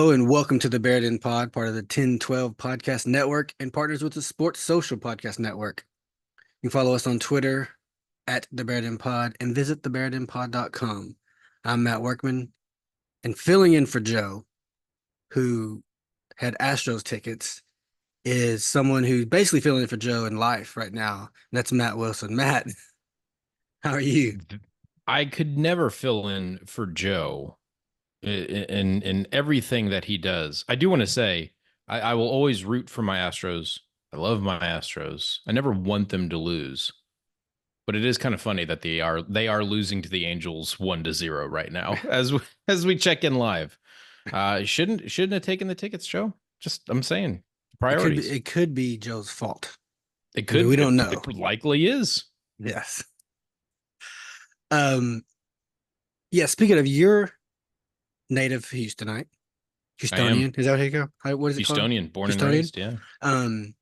Hello and welcome to the Barrett Pod, part of the 1012 Podcast Network and partners with the Sports Social Podcast Network. You can follow us on Twitter at the Barrett Pod and visit thebarrettinpod.com. I'm Matt Workman and filling in for Joe, who had Astros tickets, is someone who's basically filling in for Joe in life right now. And that's Matt Wilson. Matt, how are you? I could never fill in for Joe in everything that he does. I do want to say I will always root for my Astros. I love my Astros. I never want them to lose. But it is kind of funny that they are losing to the Angels 1-0 right now as we check in live. Shouldn't have taken the tickets, Joe. Just I'm saying priorities. It could be Joe's fault. It I mean, could we don't know. it likely is. Yes. Um, yeah, speaking of your native Houstonite, I am Houstonian, is that how you go? What is it called? Houstonian, born and Houstonian. raised. Yeah. Um,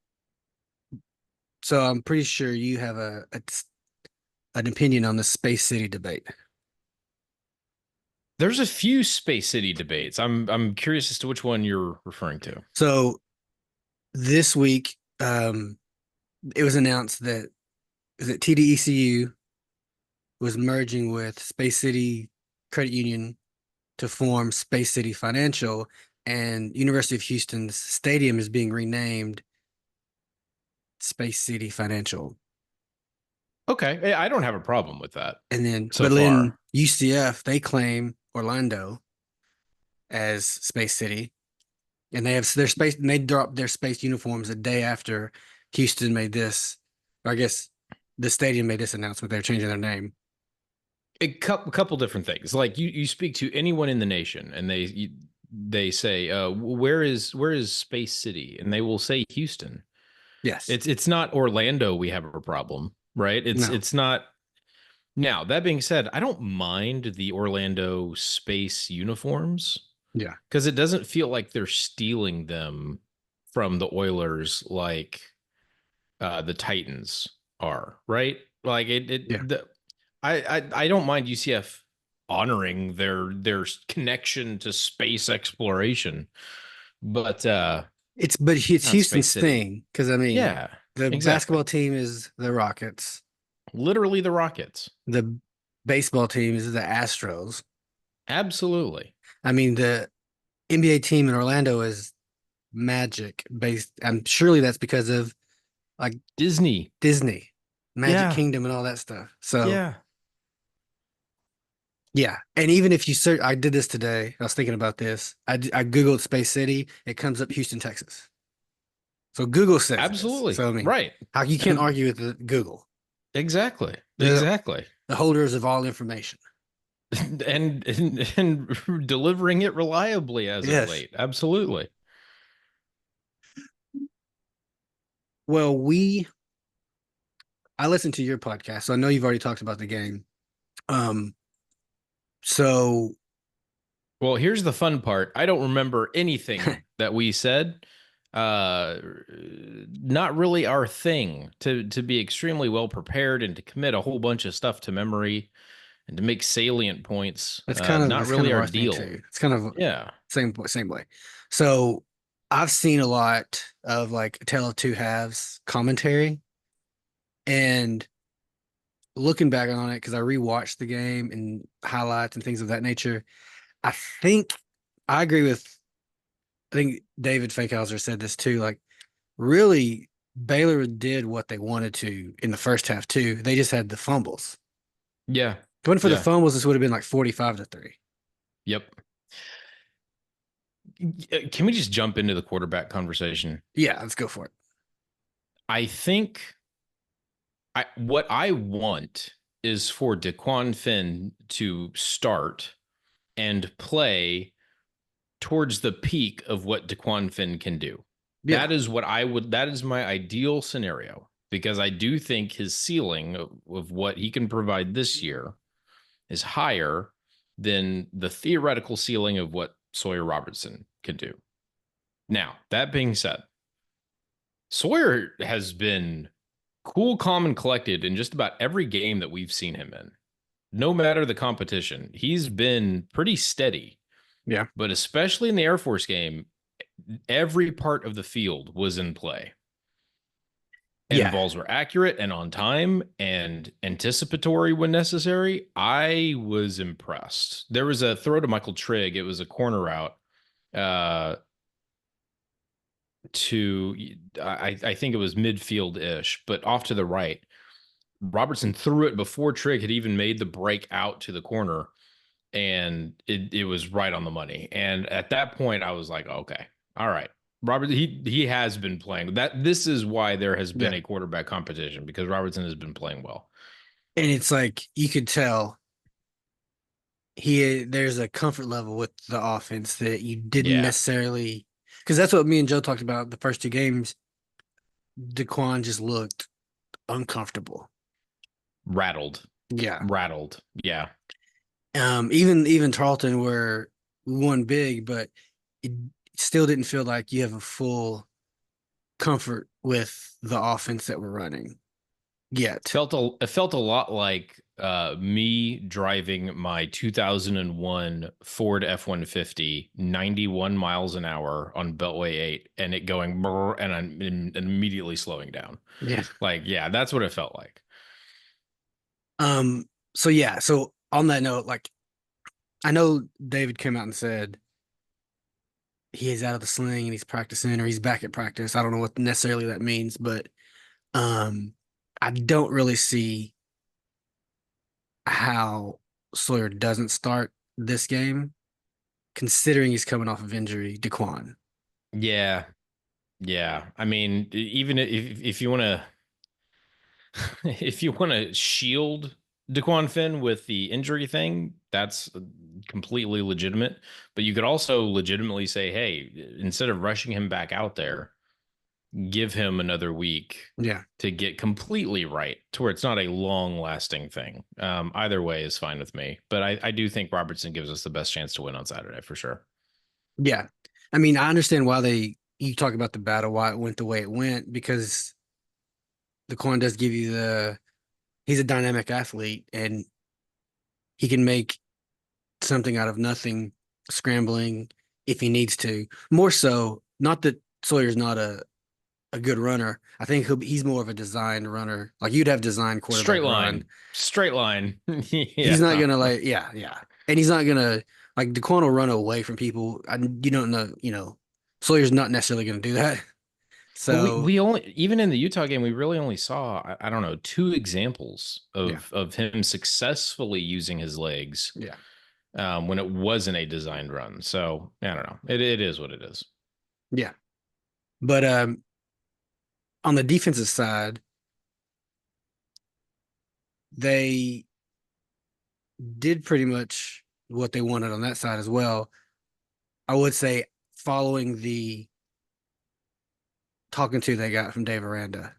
so I'm pretty sure you have an opinion on the Space City debate. There's a few Space City debates. I'm curious as to which one you're referring to. So this week, it was announced that TDECU was merging with Space City Credit Union to form Space City Financial, and University of Houston's stadium is being renamed Space City Financial. Okay, I don't have a problem with that so But then far. UCF, they claim Orlando as Space City, and they have their space, and they dropped their space uniforms a day after Houston made this, or I guess the stadium made this announcement. They're changing their name. A couple different things. Like you speak to anyone in the nation, and they say, where is Space City, and they will say Houston. Yes. It's not Orlando. We have a problem, right? It's No. it's not. Now that being said, I don't mind the Orlando space uniforms Yeah. because it doesn't feel like they're stealing them from the Oilers like the Titans are, right? Like Yeah. I don't mind UCF honoring their connection to space exploration, but It's not Space Houston's City. thing because I mean Yeah, the exactly. basketball team is the Rockets, Literally the Rockets. the baseball team is the Astros. Absolutely. I mean the NBA team in Orlando is Magic based. And surely that's because of like Disney. Disney, Magic Yeah. Kingdom, and all that stuff. So Yeah. yeah, and even if you search, I did this today. I was thinking about this. I googled Space City. It comes up Houston, Texas. So Google says this. Absolutely. So I mean, Right. how you can't And argue with Google? exactly. They're Exactly. the holders of all information. And delivering it reliably as of Yes. late. Absolutely. Well, I listened to your podcast, so I know you've already talked about the game. Um, so Well, here's the fun part. I don't remember anything that we said. Uh Not really our thing to be extremely well prepared and to commit a whole bunch of stuff to memory and to make salient points. Not that's kind really of our our thing deal. too. It's kind of Yeah. same way. So I've seen a lot of like Tale of Two Halves commentary, and looking back on it because I rewatched the game and highlights and things of that nature. I think I agree with. I think David Fankhauser said this too. Like, really, Baylor did what they wanted to in the first half too. They just had the fumbles. Yeah. Going for the Yeah. fumbles, this would have been like 45-3. Yep. Can we just jump into the quarterback conversation? Yeah, let's go for it. I think what I want is for DeQuan Finn to start and play towards the peak of what DeQuan Finn can do. Yeah, That is my ideal scenario because I do think his ceiling of what he can provide this year is higher than the theoretical ceiling of what Sawyer Robertson can do. Now, that being said, Sawyer has been cool, calm, and collected in just about every game that we've seen him in. No matter the competition, he's been pretty steady. Yeah. but especially in the Air Force game, every part of the field was in play. And the Yeah. balls were accurate and on time and anticipatory when necessary. I was impressed. There was a throw to Michael Trigg. It was a corner route uh, to, I think it was midfield ish, but off to the right. Robertson threw it before Trigg had even made the break out to the corner, and it was right on the money. And at that point, I was like, okay, all right. Robert, he has been playing that. This is why there has been Yeah. a quarterback competition because Robertson has been playing well. And it's like you could tell there's a comfort level with the offense that you didn't Yeah, necessarily, because that's what me and Joe talked about the first two games. Daquan just looked uncomfortable. rattled, Yeah. rattled. Yeah, Even Tarleton where we won big, but it still didn't feel like you have a full comfort with the offense that we're running yet. it felt a lot like me driving my 2001 Ford F-150 91 miles an hour on Beltway 8 and it going brr, and I'm and immediately slowing down. Yeah. Like, yeah, that's what it felt like. Um, so yeah, so on that note, like I know David came out and said he is out of the sling and he's practicing or he's back at practice. I don't know what necessarily that means, but um I don't really see how Sawyer doesn't start this game, considering he's coming off of injury, Daquan. Yeah, yeah. I mean, even if you want to if you want to shield Daquan Finn with the injury thing, that's completely legitimate. But you could also legitimately say, hey, instead of rushing him back out there, give him another week Yeah. to get completely right to where it's not a long lasting thing. Either way is fine with me. But I do think Robertson gives us the best chance to win on Saturday for sure. Yeah. I mean, I understand why you talk about the battle, why it went the way it went, because the coin does give you he's a dynamic athlete and he can make something out of nothing scrambling if he needs to. More so, not that Sawyer's not a good runner. I think he's more of a designed runner. Like you'd have designed quarterback Straight run. line, straight line. He's not Yeah. gonna like, yeah, yeah. And he's not gonna like Daquan will run away from people. You don't know, Sawyer's not necessarily gonna do that. But we So we only even in the Utah game we really only saw I don't know two examples yeah, of him successfully using his legs yeah, when it wasn't a designed run. So I don't know. It is what it is. yeah. But on the defensive side, they did pretty much what they wanted on that side as well. I would say following the talking to they got from Dave Aranda.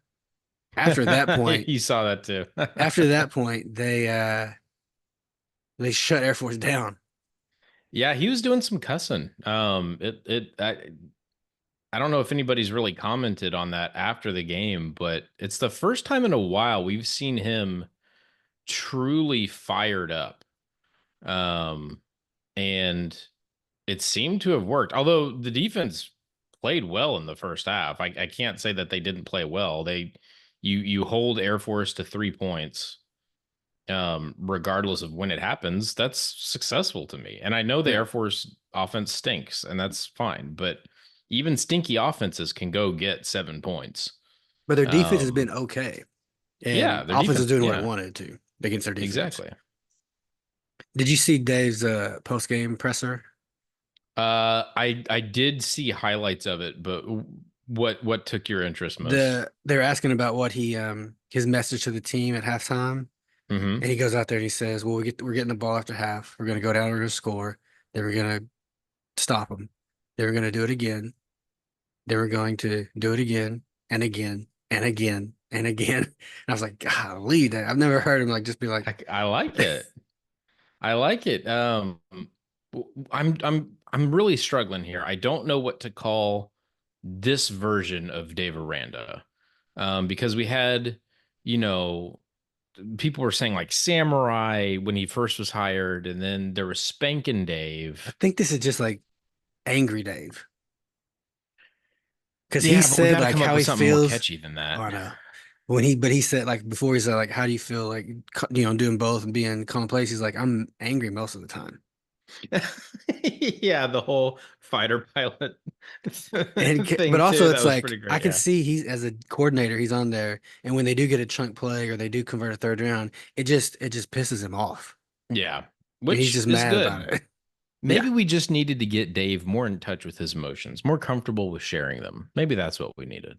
After that point, You saw that too. after that point, they shut Air Force down. Yeah, he was doing some cussing. I don't know if anybody's really commented on that after the game, but it's the first time in a while we've seen him truly fired up. Um, and it seemed to have worked. Although the defense played well in the first half. I can't say that they didn't play well. You hold Air Force to 3 points, regardless of when it happens. That's successful to me. And I know the Yeah. Air Force offense stinks, and that's fine. But even stinky offenses can go get 7 points. But their defense has been Um, okay. yeah, And their offense is defense. doing what it Yeah, wanted to against their defense. exactly. Did you see Dave's post game presser? I did see highlights of it, but what took your interest most? They're asking about what his message to the team at halftime. Hmm. And he goes out there and he says, well, we're getting the ball after half. We're gonna go down, we're gonna score. Then we're gonna stop them. Then we're gonna do it again. Then we're going to do it again and again and again and again. And I was like, golly, I've never heard him like just be like, I like it. I like it. I'm really struggling here. I don't know what to call this version of Dave Aranda, because we had, you know, people were saying like Samurai when he first was hired, and then there was Spankin' I Dave. think this is just like angry Dave because he Yeah, but we said got to like come up how with he something more feels. catchy than Oh, that. I know. But he said like before he said like how do you feel like doing both and being commonplace. He's like I'm angry most of the time. Yeah, the whole fighter pilot But thing too. also That it's was like pretty I great. can Yeah. see he's as a coordinator he's on there and when they do get a chunk play or they do convert a third round it just pisses him off Yeah. and he's Which just is mad about good. it. Yeah. Maybe we just needed to get Dave more in touch with his emotions, more comfortable with sharing them. Maybe that's what we needed.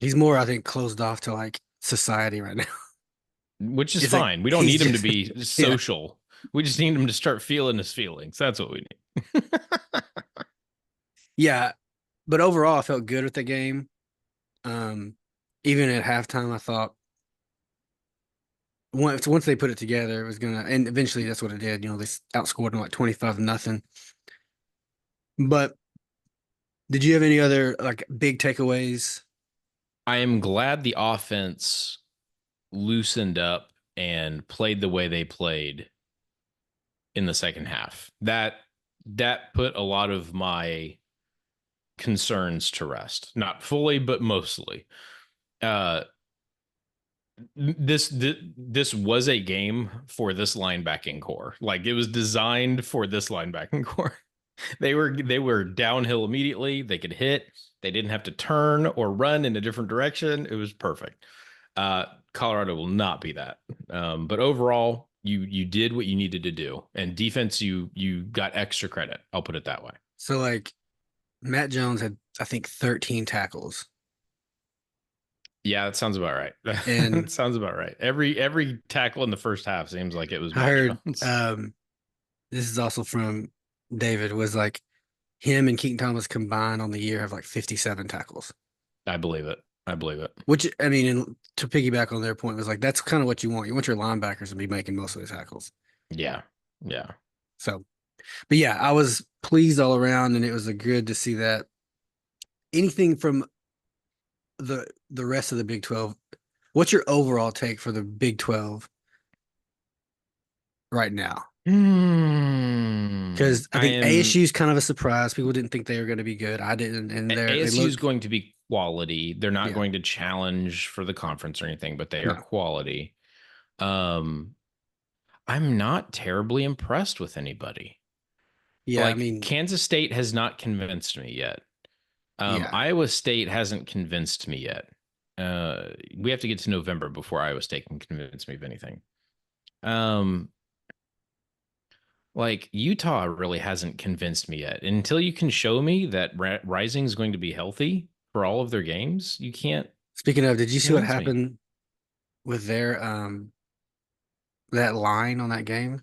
He's more I think closed off to like society right now. Which is It's like fine. We don't he's need him to just be yeah. social. We just need him to start feeling his feelings. That's what we need. Yeah, but overall I felt good with the game. Um Even at halftime I thought once they put it together it was gonna and eventually that's what it did. They outscored them like 25-0. But did you have any other like big takeaways? I am glad the offense loosened up and played the way they played in the second half. That put a lot of my concerns to rest. Not fully, but mostly. Uh this was a game for this linebacking core. Like it was designed for this linebacking core. They were downhill immediately. They could hit. They didn't have to turn or run in a different direction. It was perfect. Colorado will not be that. But overall, you did what you needed to do, and defense you got extra credit. I'll put it that way. So like Matt Jones had I think 13 tackles. Yeah, that sounds about right. And That sounds about right. Every tackle in the first half seems like it was I Matt heard Jones. this is also from David was like him and Keaton Thomas combined on the year have like 57 tackles. I believe it. I believe it. Which I mean to piggyback on their point was like that's kind of what you want. You want your linebackers to be making most of the tackles. Yeah. Yeah. So, but yeah, I was pleased all around and it was a good to see that anything from the rest of the Big 12. What's your overall take for the Big 12 right now? Because I I think am ASU is kind of a surprise. People didn't think they were going to be good. I didn't, and they ASU is look, going to be quality. They're not yeah, going to challenge for the conference or anything, but they are no, quality. Um, I'm not terribly impressed with anybody. yeah. I Like mean, Kansas State has not convinced me yet. yeah. Iowa State hasn't convinced me yet. We have to get to November before Iowa State can convince me of anything. Um, like Utah really hasn't convinced me yet. Until you can show me that Rising is going to be healthy for all of their games, you can't Speaking of, did you see what convince me. happened with their that line on that game?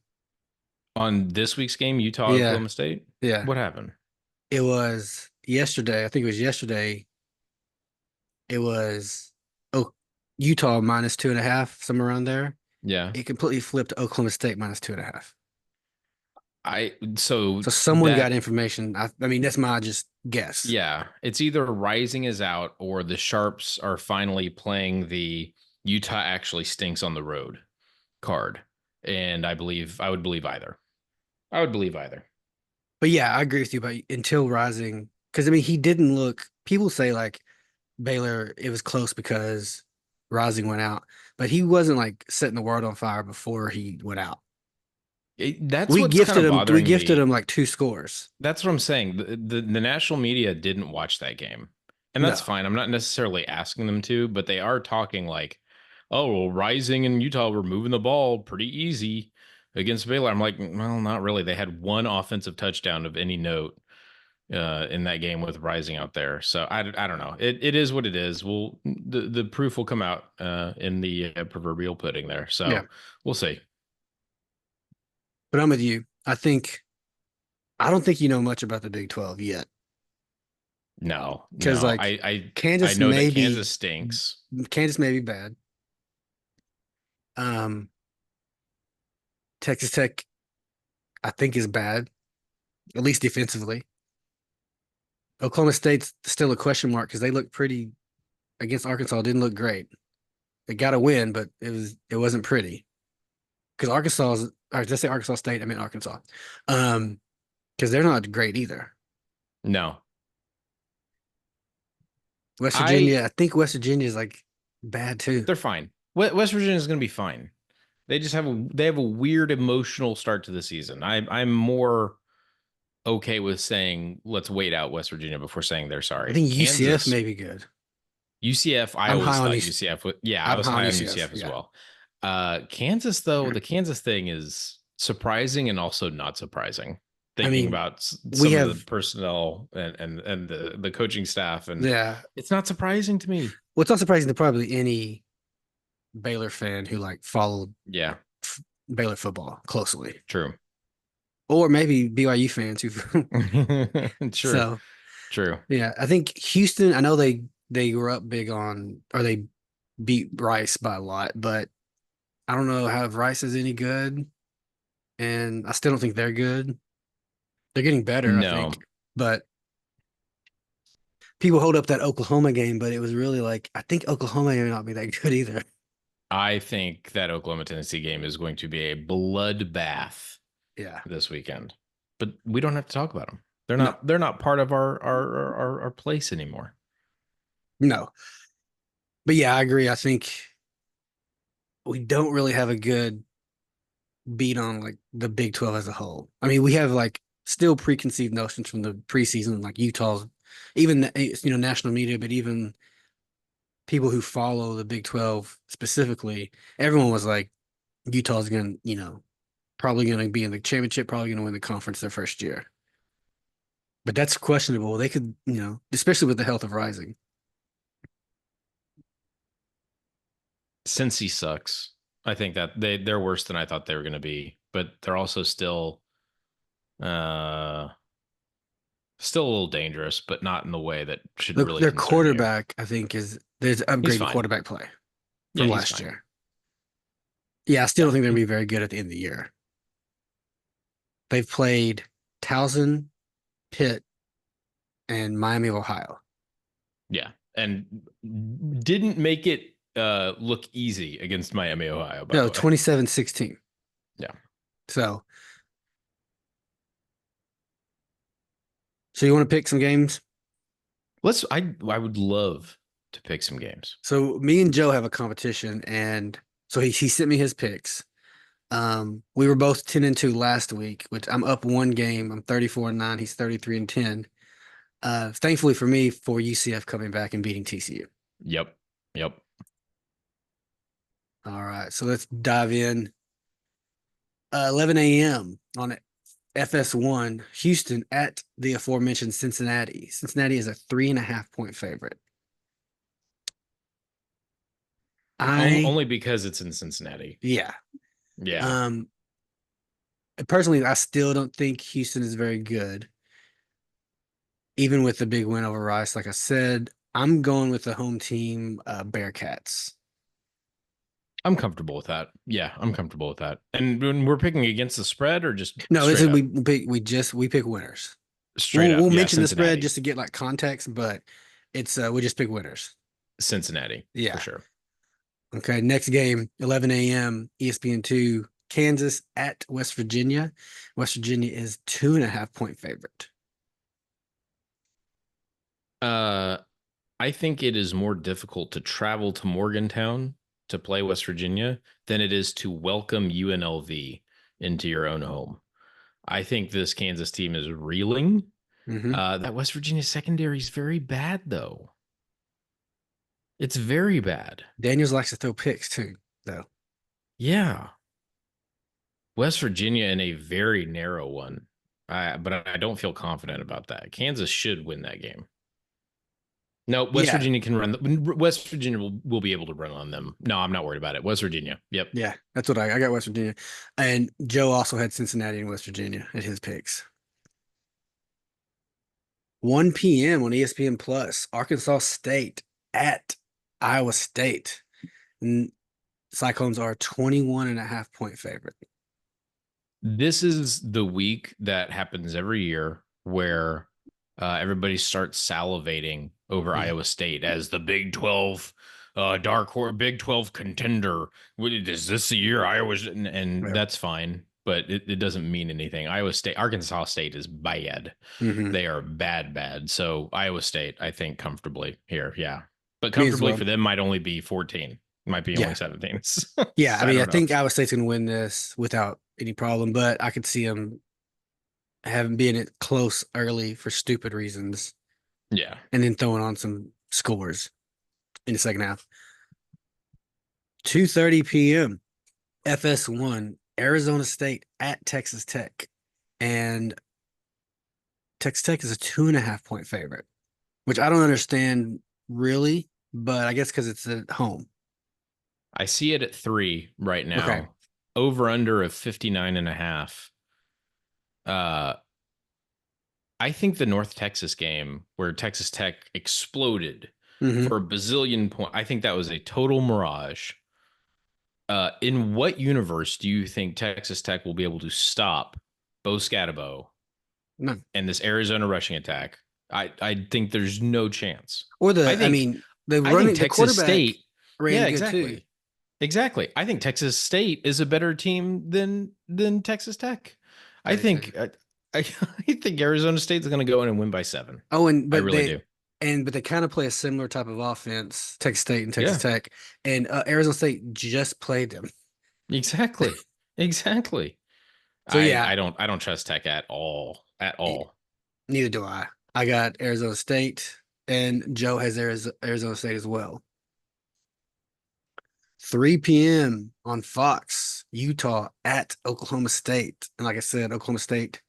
On this week's game, Utah Yeah, Oklahoma State, yeah. what happened? It was yesterday. I think it was yesterday. It was oh Utah -2.5, somewhere around there. Yeah, It completely flipped Oklahoma State -2.5. I so So someone got that information. I mean, that's my just guess. yeah, it's either Rising is out or the Sharps are finally playing the Utah actually stinks on the road card, and I would believe either. I would believe either. But yeah, I agree with you. But until Rising, because I mean, he didn't look. People say like Baylor, it was close because Rising went out, but he wasn't like setting the world on fire before he went out. That's what's kind of We bothering gifted me. him like two scores. That's what I'm saying. The national media didn't watch that game. And that's No, fine. I'm not necessarily asking them to, but they are talking like, oh, well, Rising and Utah were moving the ball pretty easy against Baylor. I'm like, well, not really. They had one offensive touchdown of any note in that game with Rising out there. So I don't know. It is what it is. The proof will come out in the proverbial pudding there. yeah, So we'll see. but I'm with you. I don't think you know much about the Big 12 yet No, because no. like I Kansas know that may Kansas be stinks. Kansas may be bad. Um, Texas Tech I think is bad, at least defensively. Oklahoma State's still a question mark because they look pretty against Arkansas, didn't look great. It got a win, but it wasn't pretty because or did I say Arkansas State? I mean Arkansas, because they're not great either. No, West I Virginia, I think West Virginia is like bad too. they're fine. West Virginia is going to be fine. They just have a weird emotional start to the season. I'm more okay with saying let's wait out West Virginia before saying they're I sorry. think UCF Kansas, may be good. UCF, I I'm high always on thought UC, UCF would, yeah, I I'm was high on high on UCF. UCF as Yeah. well. Kansas though, the Kansas thing is surprising and also not surprising. I Thinking mean, about we some of the have personnel and the coaching staff, and yeah. it's not surprising to me. Well, it's not surprising to probably any Baylor fan who like followed Yeah, Baylor football closely, true. or maybe BYU fans who. True, So true. yeah, I think Houston. I know they were up big on, or they beat Rice by a lot, but I don't know how if Rice is any good, and I still don't think they're good. They're getting better, I think, No, but people hold up that Oklahoma game, but it was really like I think Oklahoma may not be that good either. I think that Oklahoma Tennessee game is going to be a bloodbath Yeah, this weekend. But we don't have to talk about them. They're no, not they're not part of our place anymore. no, but yeah, I agree. I think we don't really have a good beat on like the Big 12 as a whole. I mean, we have like still preconceived notions from the preseason, like Utah's, even national media, but even people who follow the Big 12 specifically, everyone was like, Utah's gonna, probably gonna be in the championship, probably gonna win the conference their first year. But that's questionable. They could, especially with the health of Rising. Cincy sucks. I think that they're worse than I thought they were going to be, but they're also uh still a little dangerous, but not in the way that should really Their concern you. quarterback, I think, there's He's upgrading fine. quarterback play Yeah, from he's last fine. year. Yeah, I still Yeah. don't think they're gonna be very good at the end of the year. They've played Towson, Pitt, and Miami of Ohio. Yeah. And didn't make it look easy against Miami, Ohio, by No, the way. 27-16. Yeah. So, so you want to pick some games? I would love to pick some games. So me and Joe have a competition, and so he sent me his picks. We were both 10-2 last week, which I'm up one game. I'm 34-9. He's 33-10. Thankfully for me, for UCF coming back and beating TCU. Yep. Yep. All right, so let's dive in. 11 a.m. on FS1, Houston at the aforementioned Cincinnati. Cincinnati is a 3.5 point favorite. I Only because it's in Cincinnati. Yeah. Yeah. Um, Personally, I still don't think Houston is very good, even with the big win over Rice. Like I said, I'm going with the home team, Bearcats. I'm comfortable with that. Yeah, I'm comfortable with that. And when we're picking against the spread or just No, this straight is up? we pick winners. Straight We'll up. Yeah, mention the spread Cincinnati. just to get like context, but it's we just pick winners. Cincinnati for Yeah. sure. Okay. Next game, 11 a.m. ESPN2, Kansas at West Virginia. West Virginia is 2.5 point favorite. Uh I think it is more difficult to travel to Morgantown to play West Virginia than it is to welcome UNLV into your own home. I think this Kansas team is reeling. Hmm. That West Virginia secondary is very bad, though. It's very bad. Daniels likes to throw picks too, though. Yeah. West Virginia in a very narrow one. But I don't feel confident about that. Kansas should win that game. No, West Yeah. Virginia can run. West Virginia will be able to run on them. No, I'm not worried about it. West Virginia. Yep. Yeah, that's what I got West Virginia. And Joe also had Cincinnati and West Virginia at his picks. 1 p.m. on ESPN Plus, Arkansas State at Iowa State. And Cyclones are 21.5 point favorite. This is the week that happens every year where everybody starts salivating over Mhm. Iowa State as the Big 12 dark horse Big 12 contender. Is this the year Iowa's and Yeah. that's fine, but it doesn't mean anything. Iowa State, Arkansas State is bad. Hmm. They are bad, bad. So Iowa State, I think comfortably here. Yeah. But Me as comfortably well. for them might only be 14. Might be only Yeah. 17. Yeah. I I mean, I don't know. think Iowa State's going to win this without any problem, but I could see them having being it close early for stupid reasons Yeah. and then throwing on some scores in the second half. 2:30 p.m. FS1, Arizona State at Texas Tech. And Texas Tech is a 2.5 point favorite, which I don't understand really, but I guess because it's at home. I see it at 3 right Okay. now. Over under of 59 and a half. Uh I think the North Texas game where Texas Tech exploded Hmm. for a bazillion point, I think that was a total mirage. In what universe do you think Texas Tech will be able to stop Bo Scatabo No. and this Arizona rushing attack? I think there's no chance. Or I I think mean, the I think the Texas quarterback State, ran yeah, good too. exactly. Exactly. I think Texas State is a better team than Texas Tech. I I do too. think I think Arizona State's going to go in and win by 7. Oh, and I but really they do. but they kind of play a similar type of offense, Texas State and Texas Yeah. Tech, and Arizona State just played them. Exactly. Exactly. So yeah, I don't trust Tech at all. At e- all. neither do I. I got Arizona State, and Joe has Arizona State as well. 3 p.m. on Fox, Utah at Oklahoma State. And like I said, Oklahoma State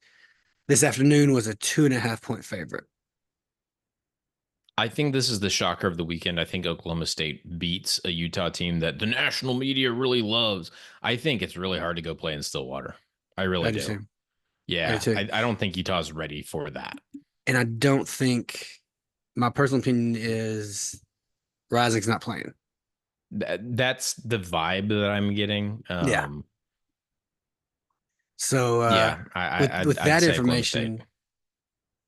this afternoon was a 2.5 point favorite. I think this is the shocker of the weekend. I think Oklahoma State beats a Utah team that the national media really loves. I think it's really hard to go play in Stillwater. I I really do do. too. I do Yeah. too. I don't think Utah's ready for that. And I don't think my personal opinion is Rising's not playing. That's the vibe that I'm getting. Yeah. So Yeah, with I'd that say Oklahoma State. information,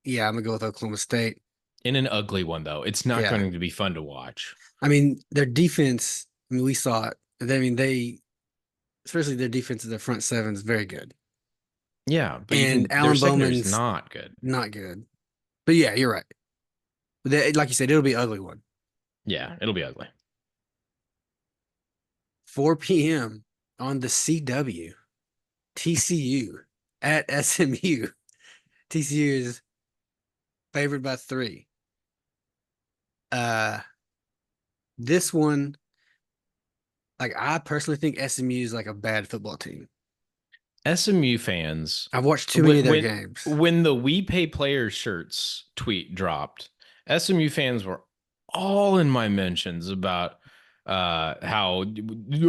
yeah, I'm gonna go with Oklahoma State. In an ugly one though. It's not Yeah. going to be fun to watch. I mean, their defense, I mean, we saw it. I mean, they especially their defense of their front seven is very good. Yeah, but And even their Alan secondary is Bowman's not good. not good. But yeah, you're right. Like you said, it'll be an ugly one. Yeah, it'll be ugly. 4 p.m. on the CW, TCU at SMU. TCU is favored by 3. Uh, this one, like I personally think SMU is like a bad football team. SMU fans, I've watched too many of their when games. when the We Pay Players shirts tweet dropped, SMU fans were all in my mentions about how we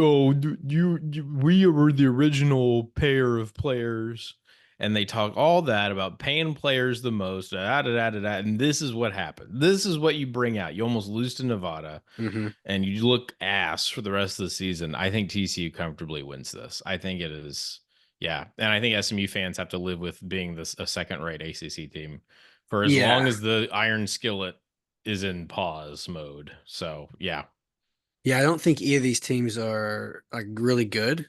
were the original pair of players, and they talk all that about paying players the most, and this is what happened. This is what you bring out. You almost lose to Nevada Hmm. and you look ass for the rest of the season. I think TCU comfortably wins this. I think it is, yeah, and I think SMU fans have to live with being this a second-rate ACC team for as long Yeah. as the iron skillet is in pause mode. So yeah, Yeah, I don't think either of these teams are like really good,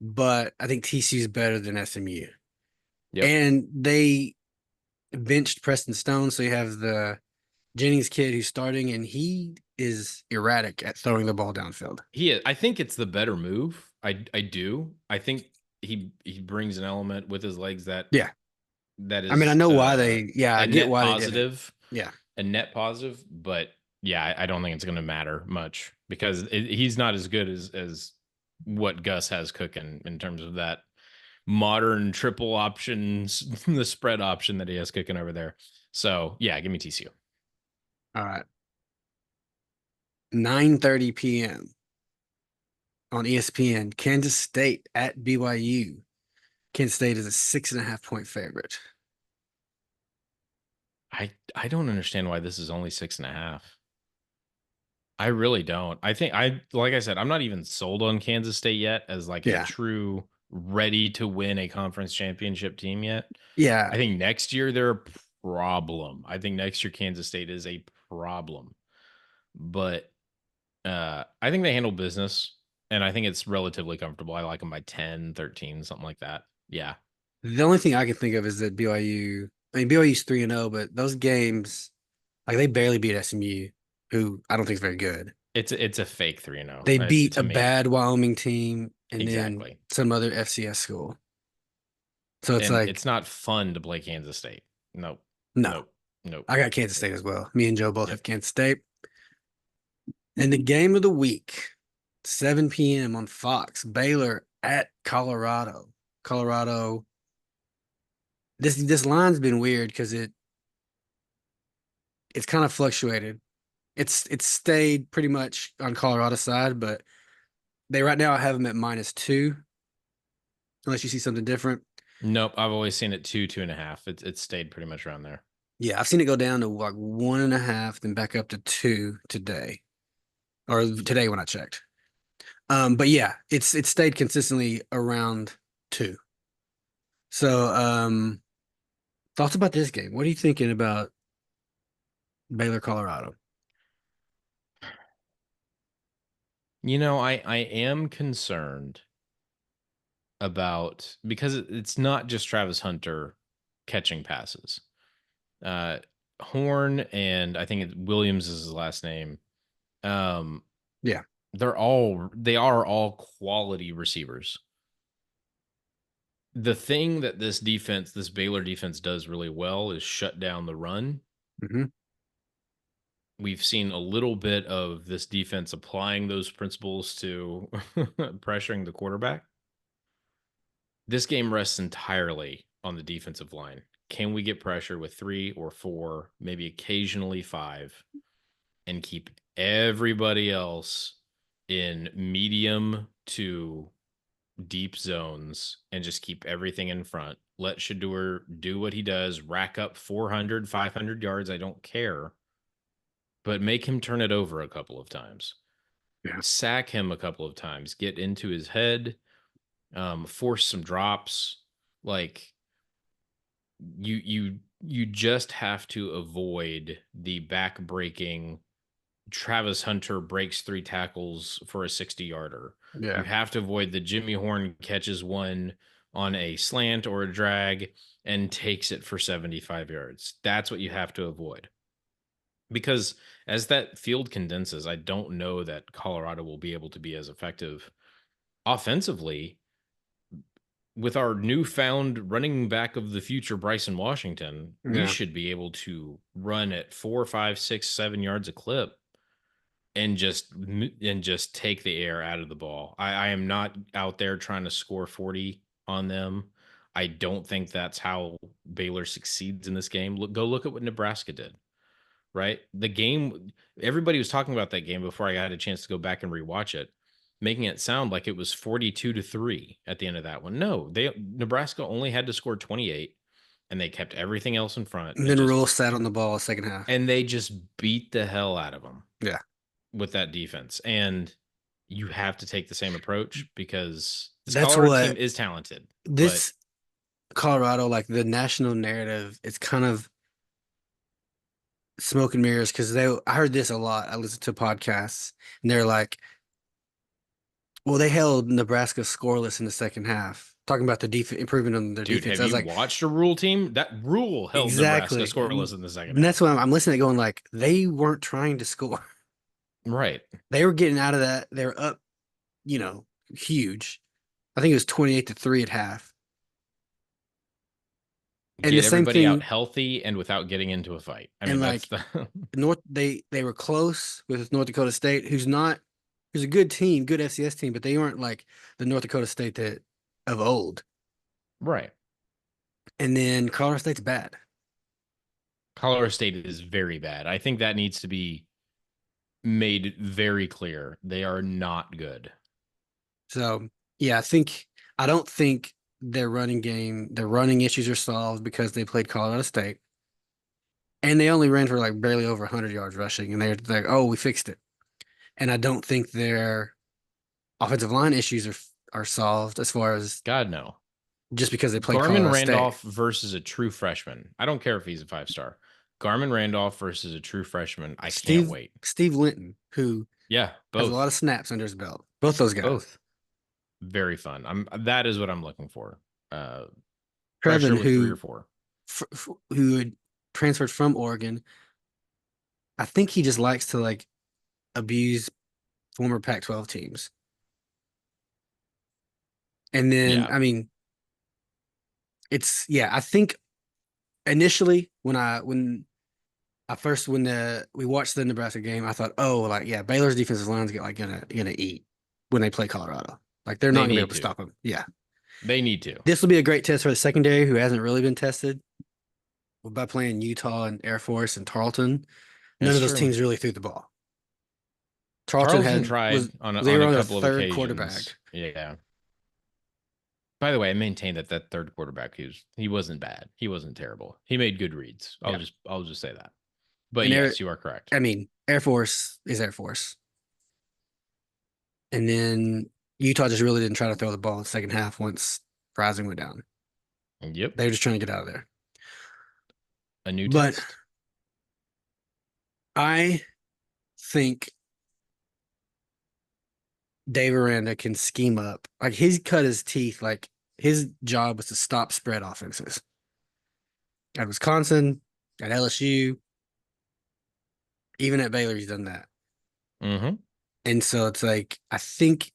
but I think TCU is better than SMU. yep. And they benched Preston Stone, so you have the Jennings kid who's starting, and he is erratic at throwing the ball downfield. I think it's the better move. I do. I think he brings an element with his legs Yeah. that I mean, I is know why yeah, I a get net why they did it. positive, Yeah. but yeah, I don't think it's going to matter much because he's not as good as what Gus has cooking in terms of that modern triple options, the spread option that he has cooking over there. So yeah, give me TCU. All right. 9:30 p.m. on ESPN, Kansas State at BYU. Kansas State is a 6.5 point favorite. I don't understand why this is only 6.5. I really don't. I think like I said, I'm not even sold on Kansas State yet as like a Yeah. true ready to win a conference championship team yet. Yeah. I think next year they're a problem. I think next year Kansas State is a problem. But I think they handle business, and I think it's relatively comfortable. I like them by 10, 13, something like that. Yeah. The only thing I can think of is that BYU, I mean, BYU's 3-0, but those games, like they barely beat SMU, who I don't think is very good. It's a fake 3-0 They beat to a me. bad Wyoming team and then Exactly. some other FCS school. So it's And like, it's not fun to play Kansas State. Nope. no, Nope. Nope. I got Kansas Nope. State as well. Me and Joe both Yep. have Kansas State. And the game of the week, 7 p.m. on Fox, Baylor at Colorado. Colorado. This line's been weird because it's kind of fluctuated. It's stayed pretty much on Colorado's side, but they right now have them at -2, unless you see something different. Nope. I've always seen it 2, 2.5. It's stayed pretty much around there. Yeah, I've seen it go down to like 1.5, then back up to 2 today, or today when I checked. But yeah, it's stayed consistently around 2. So, thoughts about this game? What are you thinking about Baylor, Colorado? I am concerned about because it's not just Travis Hunter catching passes. Uh, Horn and I think Williams is his last name. Um, Yeah. they are all quality receivers. The thing that this Baylor defense does really well is shut down the run. Hmm. We've seen a little bit of this defense applying those principles to pressuring the quarterback. This game rests entirely on the defensive line. Can we get pressure with 3 or 4, maybe occasionally 5, and keep everybody else in medium to deep zones and just keep everything in front? Let Shador do what he does, rack up 400, 500 yards. I don't care, but make him turn it over a couple of times, Yeah. sack him a couple of times, get into his head, force some drops. Like you just have to avoid the back breaking Travis Hunter breaks 3 tackles for a 60-yarder. You Yeah. have to avoid the Jimmy Horn catches one on a slant or a drag and takes it for 75 yards. That's what you have to avoid. Because as that field condenses, I don't know that Colorado will be able to be as effective offensively with our newfound running back of the future, Bryson Washington. We Yeah. should be able to run at 4, 5, 6, 7 yards a clip and just take the air out of the ball. I am not out there trying to score 40 on them. I don't think that's how Baylor succeeds in this game. Go look at what Nebraska did, right? The game, everybody was talking about that game before I had a chance to go back and rewatch it, making it sound like it was 42-3 at the end of that one. No, Nebraska only had to score 28 and they kept everything else in front And and then just Rule sat on the ball second half. beat the hell out of them Yeah. with that defense. And you have to take the same approach because this That's Colorado team what is talented, but this Colorado, like the national narrative, it's kind of smoke and mirrors because I heard this a lot. I listened to podcasts and they're like, well, they held Nebraska scoreless in the second half, talking about the improvement on their dude, defense. have I was you like, watched a Rule team? That Rule held Nebraska exactly. scoreless in the second And that's half. why I'm listening to it going like, they weren't trying to score. Right. They were getting out of that. They were up, huge. I think it was 28-3 at half. And the Get same everybody out thing, healthy and without getting into a fight. I and mean, that's like the they were close with North Dakota State, who's a good team, good FCS team, but they weren't like the North Dakota State that of old. right. And then Colorado State's bad. Colorado State is very bad. I think that needs to be made very clear. They are not good. So yeah, I don't think their running issues are solved because they played Colorado State. And they only ran for like barely over 100 yards rushing, and they're like, "Oh, we fixed it." And I don't think their offensive line issues are solved as far as God no. just because they played Garmin Colorado State. Randolph versus a true freshman. I don't care if he's a 5-star. Garmin Randolph versus a true freshman. I can't wait. Steve Linton, who Yeah, Has a lot of both. snaps under his belt. Both those guys. Both. Very fun. That is what I'm looking for. Uh Pressure Trevin, with three or four. who had transferred from Oregon, I think he just likes to like abuse former Pac-12 teams. And then, Yeah. I mean, yeah, I think initially when I first when the we watched the Nebraska game, I thought, oh, like yeah, Baylor's defensive line's get like gonna eat when they play Colorado. Like they're not They gonna be able need to to. stop them. Yeah, They need to. this will be a great test for the secondary who hasn't really been tested by playing Utah and Air Force and Tarleton. None That's of those true. teams really threw the ball. Tarleton Tarleton had tried was on they on were a on their couple of third quarterback. occasions. Yeah. By the way, I maintain that that third quarterback he wasn't bad. He wasn't terrible. He made good reads. Yeah, I'll just say that. But and yes, you are correct. I mean Air Force is Air Force, and then Utah just really didn't try to throw the ball in the second half once Rising went down. Yep. They were just trying to get out of there. A new But test. I think Dave Aranda can scheme up. Like he's cut his teeth. Like his job was to stop spread offenses. At Wisconsin, at LSU, even at Baylor, he's done that. Mm-hmm. And so it's like I think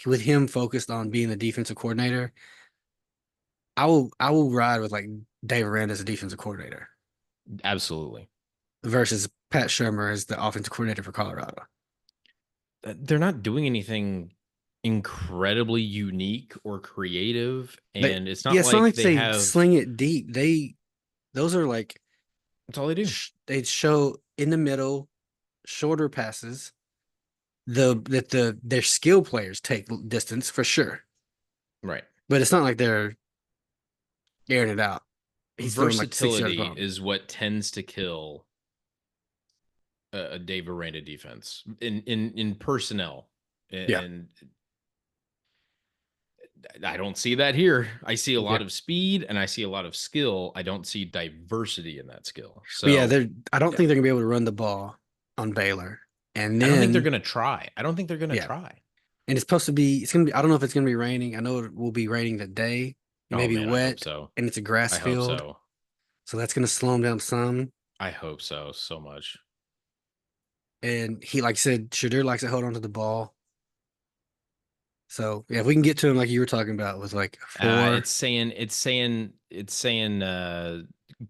with him focused on being the defensive coordinator, I will ride with like Dave Aranda as a defensive coordinator Absolutely. versus Pat Shermer as the offensive coordinator for Colorado. They're not doing anything incredibly unique or creative, They and it's Yeah, not it's not like like they they have. sling it deep. Those are like That's all they do. they show in the middle shorter passes. Their skill players take distance for sure, Right. but it's not like they're airing it out. He's throwing like 6 yards Versatility bomb. is what tends to kill a Dave Aranda defense in personnel, Yeah, and I don't see that here. I see a yeah, lot of speed and I see a lot of skill. I don't see diversity in that skill. but yeah, So they're. I don't yeah, think they're gonna be able to run the ball on Baylor, and I don't think they're then gonna try. I don't think they're gonna yeah, try. and it's supposed to be. It's gonna be. I don't know if it's gonna be raining. I know it will be raining today. It may Oh be man, I hope wet, so. and it's a grass I hope field, so. so that's gonna slow him down some. I hope so so much. And he, like I said, Shadur likes to hold on to the ball. So yeah, if we can get to him like you were talking about with like four. It's saying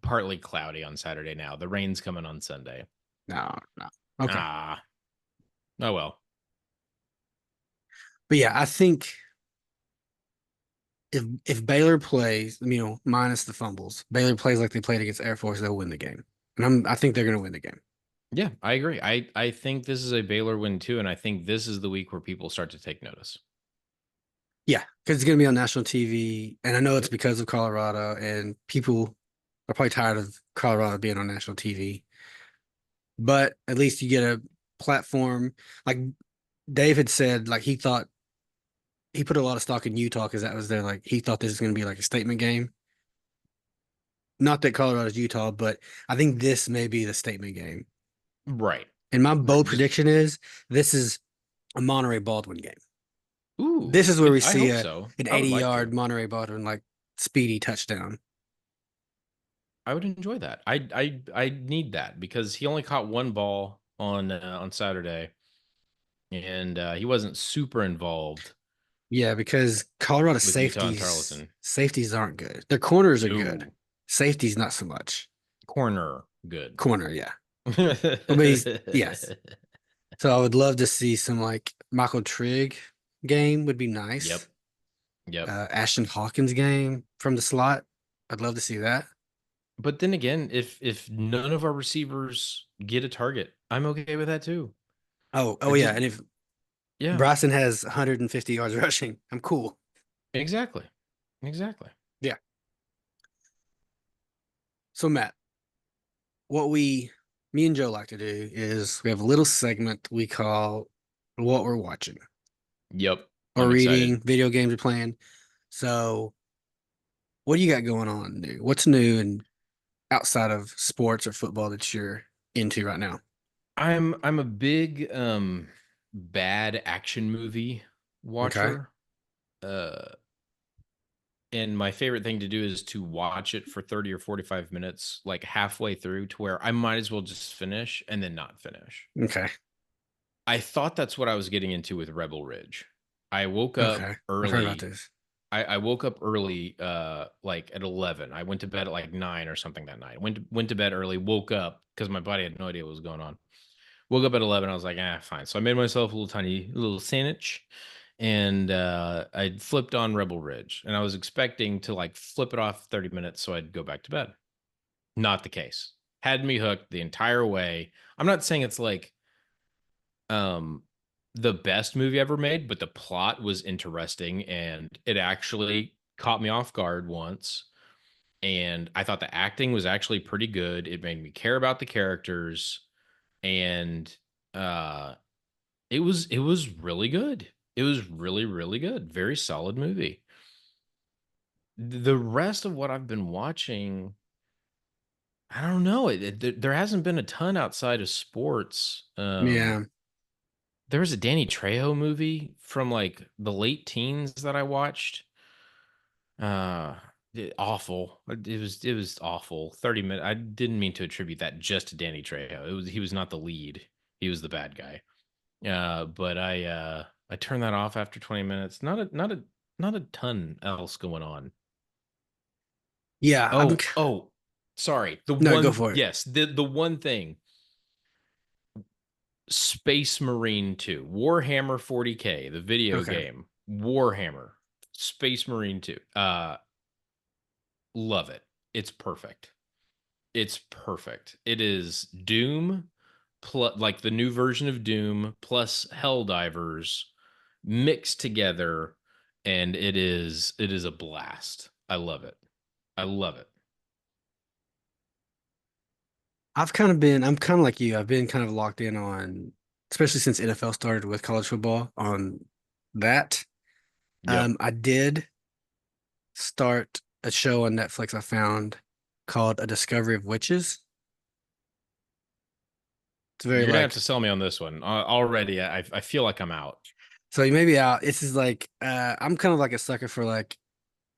partly cloudy on Saturday now. The rain's coming on Sunday. No, no. Okay. Ah, oh well. But yeah, I think if Baylor plays, minus the fumbles, Baylor plays like they played against Air Force, they'll win the game. And I think they're gonna win the game. Yeah, I agree. I think this is a Baylor win too, and I think this is the week where people start to take notice. Yeah, because it's gonna be on national TV, and I know it's Yep. because of Colorado, and people are probably tired of Colorado being on national TV. But at least you get a platform. Like Dave had said, like he put a lot of stock in Utah because that was their like he thought this was gonna be like a statement game. Not that Colorado's Utah, but I think this may be the statement game. Right. And my Right. bold Just prediction is this is a Monterey Baldwin game. This ooh, is where we I see hope a so. an I would 80 like yard to. Monterey Baldwin like speedy touchdown. I would enjoy that. I need that because he only caught one ball on Saturday, and he wasn't super involved Yeah, because Colorado with Utah and safeties Tarleton. safeties aren't good. Their corners are good. No Safeties not so much. corner good. Corner, yeah. But he's yes. So I would love to see some like Michael Trigg game would be nice. Yep. Yep. Ashton Hawkins game from the slot. I'd love to see that. But then again, if none of our receivers get a target, I'm okay with that too. Oh I yeah, just and if yeah, Bryson has 150 yards rushing, I'm cool. exactly. Exactly. Yeah. So Matt, what me and Joe like to do is we have a little segment we call what we're watching Yep. or I'm excited. reading, video games we're playing. So what do you got going on new? What's new and outside of sports or football that you're into right now? I'm a big bad action movie Okay. watcher. Uh, and my favorite thing to do is to watch it for 30 or 45 minutes, like halfway through, to where I might as well just finish and then not finish. Okay. I thought that's what I was getting into with Rebel Ridge. I woke up Okay. I've heard about early. this. I woke up early, like at 11. I went to bed at like 9 or something that night. Went to bed early, woke up because my body had no idea what was going on. Woke up at 11. I was like, ah, fine. So I made myself a little tiny little sandwich, and I flipped on Rebel Ridge, and I was expecting to like flip it off 30 minutes so I'd go back to bed. Not the case. Had me hooked the entire way. I'm not saying it's like um the best movie ever made, but the plot was interesting and it actually caught me off guard once. And I thought the acting was actually pretty good. It made me care about the characters, and uh it was really good. It was really, really good. Very solid movie. The rest of what I've been watching, I don't know. There hasn't been a ton outside of sports. Yeah. There was a Danny Trejo movie from like the late teens that I watched. Uh, Awful. It was awful. 30 minutes. I didn't mean to attribute that just to Danny Trejo. He was not the lead. He was the bad guy. But I turned that off after 20 minutes. Not a ton else going on. Yeah. Oh, sorry. No, go for it. The one thing, Space Marine 2, Warhammer 40K, the video Okay. game, Warhammer, Space Marine 2. Love it. It's perfect. It's perfect. It is Doom plus like the new version of Doom plus Helldivers mixed together, and it is a blast. I love it. I love it. I'm kind of like you. I've been kind of locked in on, especially since NFL started with college football on that. Yep. I did start a show on Netflix I found called A Discovery of Witches. It's very You're gonna have like, to sell me on this one. Already, I feel like I'm out. so you may be out. This is like, I'm kind of like a sucker for like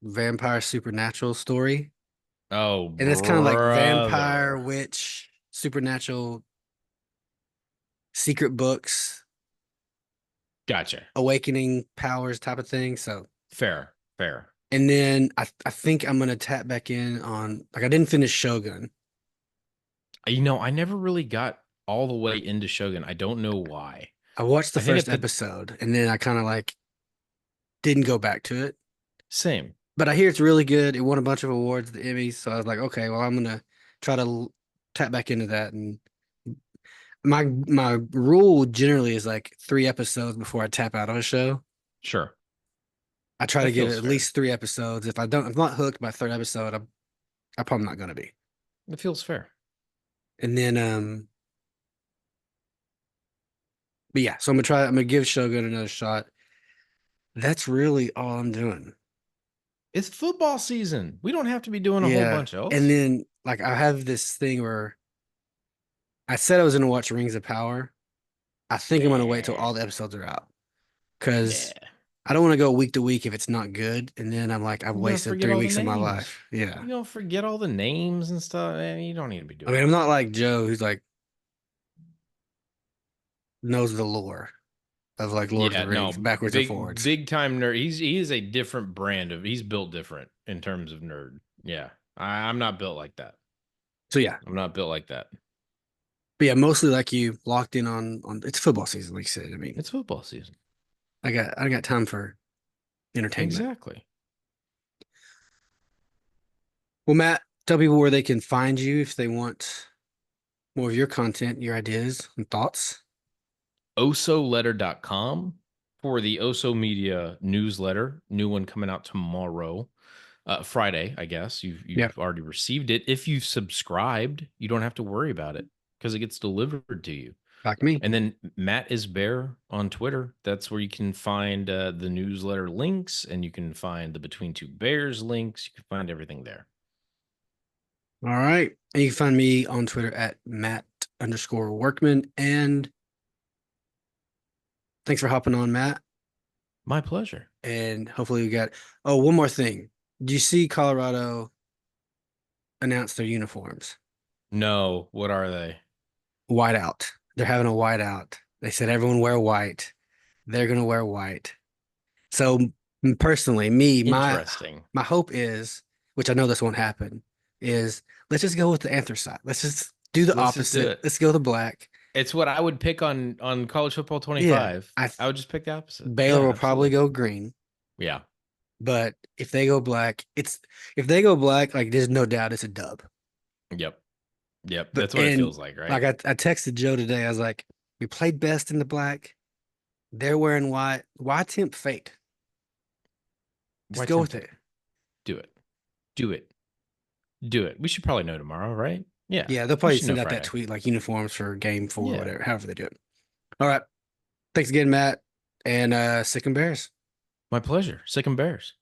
vampire supernatural story. Oh, And it's kind of like vampire, brother. witch, supernatural, secret books, Gotcha. awakening powers type of thing. So, Fair, fair. and then I think I'm gonna tap back in on like I didn't finish Shogun. I never really got all the way into Shogun. I don't know why. I watched the I think first at the episode and then I kind of like didn't go back to it. same. But I hear it's really good. It won a bunch of awards, the Emmys. So I was like, okay, well, I'm gonna try to tap back into that. And my rule generally is like 3 episodes before I tap out of a show. Sure. I try to That give it feels at fair. least 3 episodes. If I'm not hooked by third episode, I'm probably not gonna be. That feels fair. And then but yeah, so I'm gonna give Shogun another shot. That's really all I'm doing. It's football season. We don't have to be doing a whole Yeah. bunch And else. then like I have this thing where I said I was gonna watch Rings of Power. I think I'm gonna wait till Nah, all the episodes are out because nah. I don't want to go week to week if it's not good. And then I'm like, I've You're gonna wasted forget three all the weeks of my names. life. Yeah. You're gonna forget all the names and stuff. You don't need to be I doing mean, I'm all not that. like Joe who's like knows the lore of like Lord of the Yeah, Rings no, backwards and big forwards. big time nerd. He is a different brand of. He's built different in terms of nerd. Yeah, I'm not built like that. So yeah. I'm not built like that. But yeah, mostly like you locked in on it's football season, like you said. I mean, It's football season. I got time for entertainment. Exactly. Well, Matt, tell people where they can find you if they want more of your content, your ideas and thoughts. osoletter.com for the Oso Media newsletter. New one coming out tomorrow. Friday, I guess. Yeah, You've already received it. If you've subscribed, you don't have to worry about it because it gets delivered to you. like me. And then Matt is Bear on Twitter. That's where you can find the newsletter links, and you can find the Between Two Bears links. You can find everything there. All right. And you can find me on Twitter at Matt_Workman. And Thanks for hopping on, Matt. My pleasure. And hopefully we got. Oh, one more thing. Do you see Colorado announce their uniforms? No, what are they? Whiteout. They're having a whiteout. They said everyone wear white. They're gonna wear white. So personally, Interesting. my hope is, which I know this won't happen, is let's just go with the anthracite. Let's just do the Let's just do opposite. it. Let's go the black. It's what I would pick on College Football Yeah, 25. I I would just pick the opposite. Baylor Yeah, will probably absolutely. go green, Yeah. but if they go black, it's if they go black, like there's no doubt it's a dub. Yep. Yep. But That's what it and feels like, right? like I texted Joe today, I was like, we played best in the black. They're wearing white. Why tempt fate? Why Just go with tempt it. fate? Do it. Do it. Do it. We should probably know tomorrow, right? Yeah. Yeah, they'll We probably should know send out that Friday. tweet like uniforms for game four, Yeah. whatever, however they do it. All right. Thanks again, Matt. And sick and bears. My pleasure. Sick and Bears.